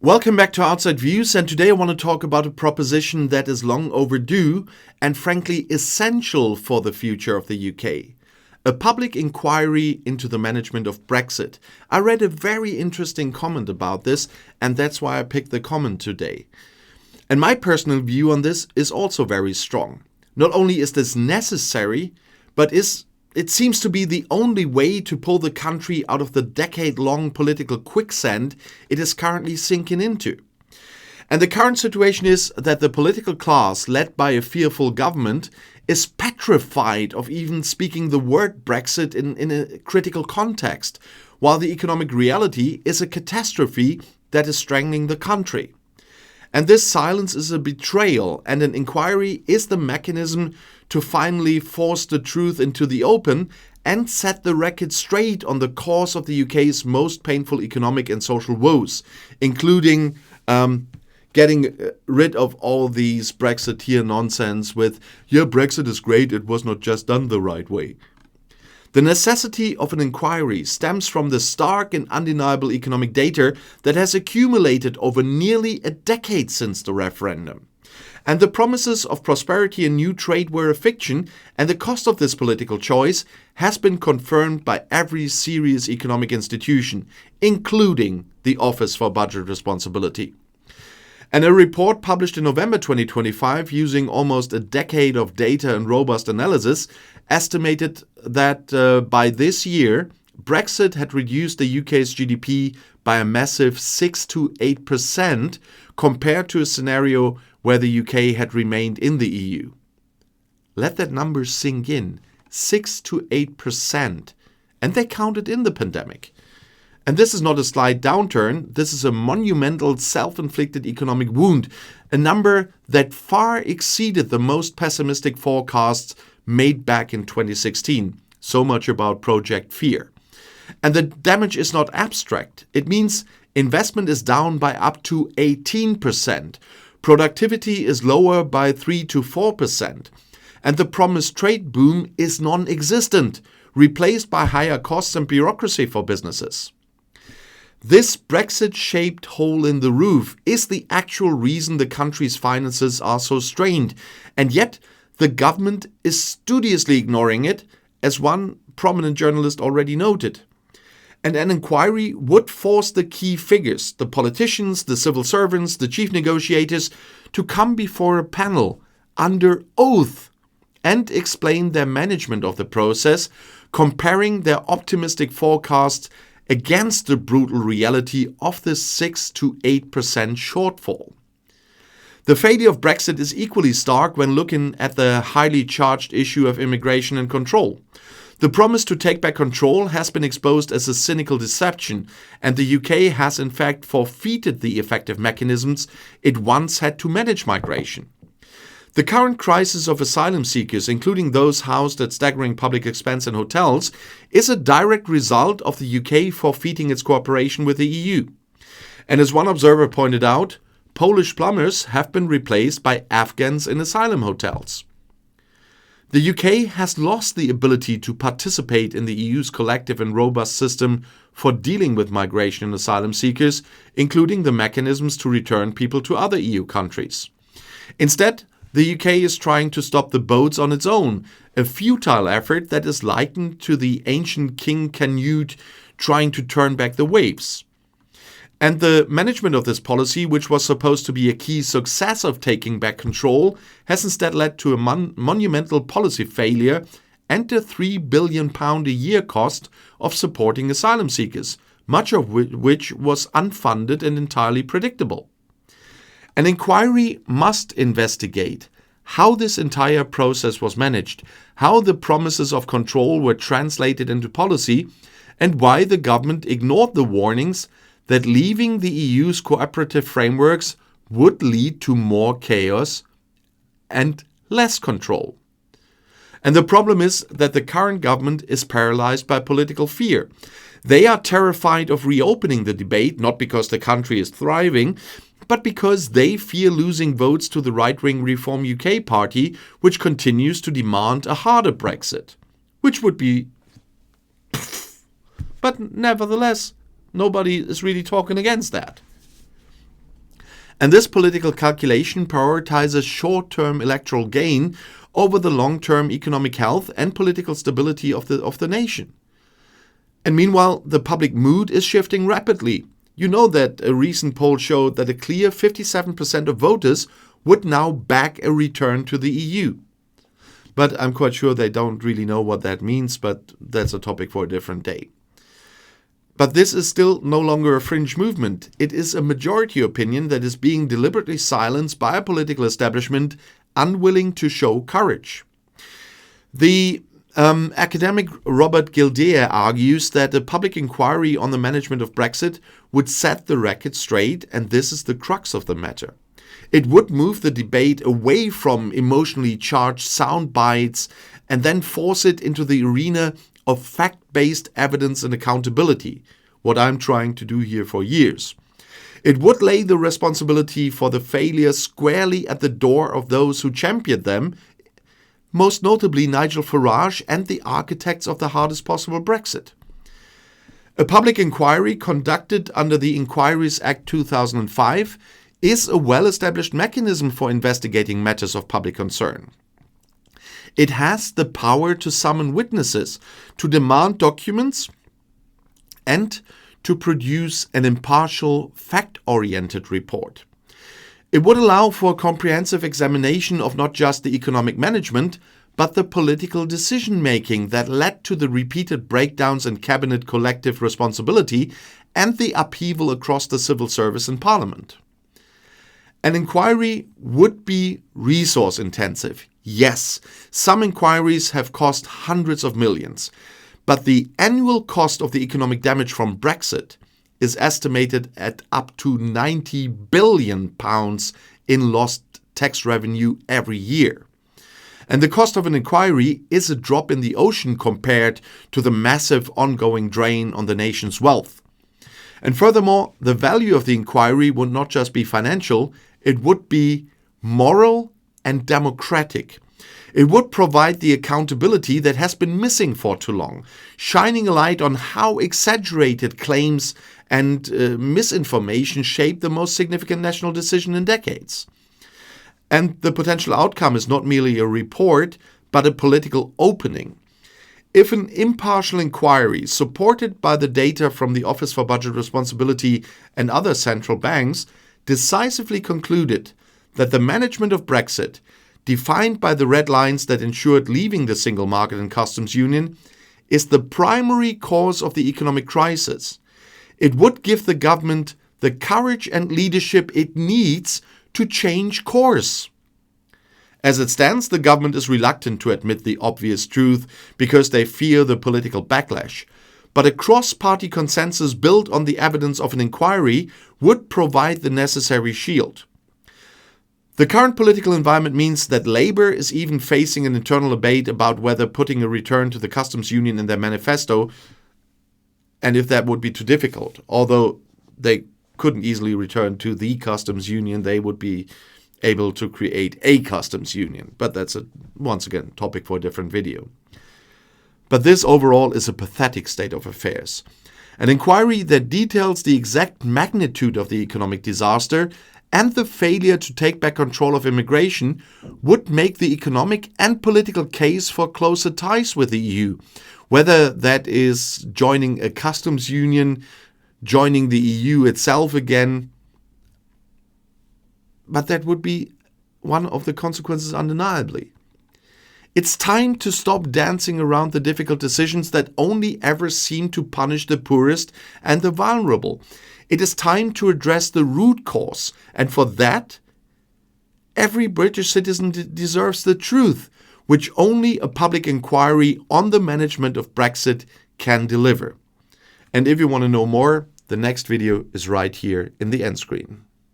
Welcome back to Outside Views, and today I want to talk about a proposition that is long overdue and frankly essential for the future of the UK. A public inquiry into the management of Brexit. I read a very interesting comment about this, and that's why I picked the comment today. And my personal view on this is also very strong. Not only is this necessary, but it seems to be the only way to pull the country out of the decade-long political quicksand it is currently sinking into. And the current situation is that the political class, led by a fearful government, is petrified of even speaking the word Brexit in a critical context, while the economic reality is a catastrophe that is strangling the country. And this silence is a betrayal, and an inquiry is the mechanism to finally force the truth into the open and set the record straight on the cause of the UK's most painful economic and social woes, including getting rid of all these Brexiteer nonsense with, yeah, Brexit is great, it was not just done the right way. The necessity of an inquiry stems from the stark and undeniable economic data that has accumulated over nearly a decade since the referendum. And the promises of prosperity and new trade were a fiction, and the cost of this political choice has been confirmed by every serious economic institution, including the Office for Budget Responsibility. And a report published in November 2025, using almost a decade of data and robust analysis, estimated that by this year, Brexit had reduced the UK's GDP by a massive 6 to 8% compared to a scenario where the UK had remained in the EU. Let that number sink in, 6 to 8%, and they counted in the pandemic. And this is not a slight downturn, this is a monumental self-inflicted economic wound, a number that far exceeded the most pessimistic forecasts made back in 2016. So much about Project Fear. And the damage is not abstract. It means investment is down by up to 18%. Productivity is lower by 3 to 4%. And the promised trade boom is non-existent, replaced by higher costs and bureaucracy for businesses. This Brexit-shaped hole in the roof is the actual reason the country's finances are so strained, and yet the government is studiously ignoring it, as one prominent journalist already noted. And an inquiry would force the key figures, the politicians, the civil servants, the chief negotiators, to come before a panel under oath and explain their management of the process, comparing their optimistic forecasts against the brutal reality of the 6 to 8% shortfall. The failure of Brexit is equally stark when looking at the highly charged issue of immigration and control. The promise to take back control has been exposed as a cynical deception, and the UK has in fact forfeited the effective mechanisms it once had to manage migration. The current crisis of asylum seekers, including those housed at staggering public expense in hotels, is a direct result of the UK forfeiting its cooperation with the EU. And as one observer pointed out, Polish plumbers have been replaced by Afghans in asylum hotels. The UK has lost the ability to participate in the EU's collective and robust system for dealing with migration and asylum seekers, including the mechanisms to return people to other EU countries. Instead, the UK is trying to stop the boats on its own, a futile effort that is likened to the ancient King Canute trying to turn back the waves. And the management of this policy, which was supposed to be a key success of taking back control, has instead led to a monumental policy failure and a £3 billion a year cost of supporting asylum seekers, much of which was unfunded and entirely predictable. An inquiry must investigate how this entire process was managed, how the promises of control were translated into policy, and why the government ignored the warnings that leaving the EU's cooperative frameworks would lead to more chaos and less control. And the problem is that the current government is paralyzed by political fear. They are terrified of reopening the debate, not because the country is thriving, but because they fear losing votes to the right-wing Reform UK party, which continues to demand a harder Brexit, which would be... But nevertheless, nobody is really talking against that. And this political calculation prioritizes short-term electoral gain over the long-term economic health and political stability of the nation. And meanwhile, the public mood is shifting rapidly. You know that a recent poll showed that a clear 57% of voters would now back a return to the EU. But I'm quite sure they don't really know what that means, but that's a topic for a different day. But this is still no longer a fringe movement. It is a majority opinion that is being deliberately silenced by a political establishment unwilling to show courage. The academic Robert Gildea argues that a public inquiry on the management of Brexit would set the record straight, and this is the crux of the matter. It would move the debate away from emotionally charged sound bites and then force it into the arena of fact-based evidence and accountability, what I'm trying to do here for years. It would lay the responsibility for the failure squarely at the door of those who championed them, most notably Nigel Farage and the architects of the hardest possible Brexit. A public inquiry conducted under the Inquiries Act 2005 is a well-established mechanism for investigating matters of public concern. It has the power to summon witnesses, to demand documents, and to produce an impartial, fact-oriented report. It would allow for a comprehensive examination of not just the economic management, but the political decision-making that led to the repeated breakdowns in cabinet collective responsibility and the upheaval across the civil service and parliament. An inquiry would be resource-intensive. Yes, some inquiries have cost hundreds of millions, but the annual cost of the economic damage from Brexit is estimated at up to £90 billion in lost tax revenue every year. And the cost of an inquiry is a drop in the ocean compared to the massive ongoing drain on the nation's wealth. And furthermore, the value of the inquiry would not just be financial, it would be moral and democratic. It would provide the accountability that has been missing for too long, shining a light on how exaggerated claims and misinformation shaped the most significant national decision in decades. And the potential outcome is not merely a report, but a political opening. If an impartial inquiry supported by the data from the Office for Budget Responsibility and other central banks decisively concluded that the management of Brexit, defined by the red lines that ensured leaving the single market and customs union, is the primary cause of the economic crisis, it would give the government the courage and leadership it needs to change course. As it stands, the government is reluctant to admit the obvious truth because they fear the political backlash. But a cross-party consensus built on the evidence of an inquiry would provide the necessary shield. The current political environment means that Labour is even facing an internal debate about whether putting a return to the customs union in their manifesto, and if that would be too difficult. Although they couldn't easily return to the customs union, they would be able to create a customs union. But that's, once again, topic for a different video. But this overall is a pathetic state of affairs. An inquiry that details the exact magnitude of the economic disaster and the failure to take back control of immigration would make the economic and political case for closer ties with the EU, whether that is joining a customs union, joining the EU itself again. But that would be one of the consequences undeniably. It's time to stop dancing around the difficult decisions that only ever seem to punish the poorest and the vulnerable. It is time to address the root cause, and for that, every British citizen deserves the truth, which only a public inquiry on the management of Brexit can deliver. And if you want to know more, the next video is right here in the end screen.